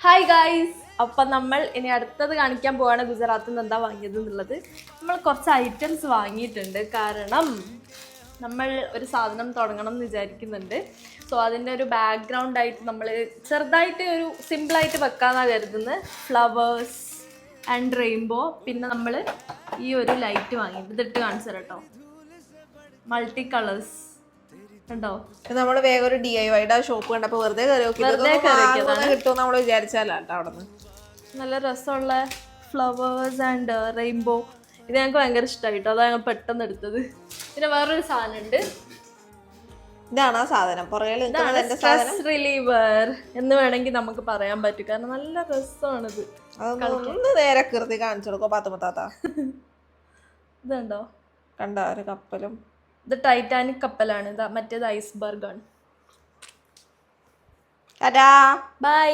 Hi guys, അപ്പം നമ്മൾ ഇനി അടുത്തത് കാണിക്കാൻ പോവാണ് ഗുജറാത്തിൽ നിന്ന് എന്താ വാങ്ങിയത് എന്നുള്ളത്. നമ്മൾ കുറച്ച് ഐറ്റംസ് വാങ്ങിയിട്ടുണ്ട്. കാരണം നമ്മൾ ഒരു സാധനം തുടങ്ങണം എന്ന് വിചാരിക്കുന്നുണ്ട്. സോ അതിൻ്റെ ഒരു ബാക്ക്ഗ്രൗണ്ട് ആയിട്ട് നമ്മൾ ചെറുതായിട്ട് ഒരു സിമ്പിളായിട്ട് വെക്കാമെന്നാണ് കരുതുന്നത്. Flowers and rainbow. പിന്നെ നമ്മൾ ഈ ഒരു ലൈറ്റ് വാങ്ങിയിട്ട് ഇതിട്ട് കാണിച്ചു തരാം കേട്ടോ. മൾട്ടി കളേഴ്സ് ഉണ്ടോ? നമ്മള് വേഗം ഒരു DIY ഷോപ്പ് കണ്ടപ്പോ വെറുതെ കിട്ടും നമ്മൾ വിചാരിച്ചാലാട്ടോ. അവിടെ നിന്ന് നല്ല രസമുള്ള ഫ്ലവേഴ്സ് ആൻഡ് റെയിൻബോ. ഇത് ഞങ്ങൾക്ക് ഭയങ്കര ഇഷ്ടമായിട്ടോ, അതാണ് ഞങ്ങൾ പെട്ടെന്ന് എടുത്തത്. പിന്നെ വേറൊരു സാധനം ഉണ്ട്. ഇതാണ് ആ സാധനം, സ്ട്രെസ് റിലീവർ എന്ന് വേണമെങ്കിൽ നമുക്ക് പറയാൻ പറ്റും. കാരണം നല്ല രസമാണിത്. ഒന്ന് നേരെ കൃതി കാണിച്ചു കൊടുക്കോ പാത്തുമത്താത്ത. ഇതുണ്ടോ? കണ്ട ഒരു കപ്പലും. ഇത് ടൈറ്റാനിക് കപ്പലാണ്. മറ്റേത് ഐസ്ബർഗ് ആണ്. ബൈ.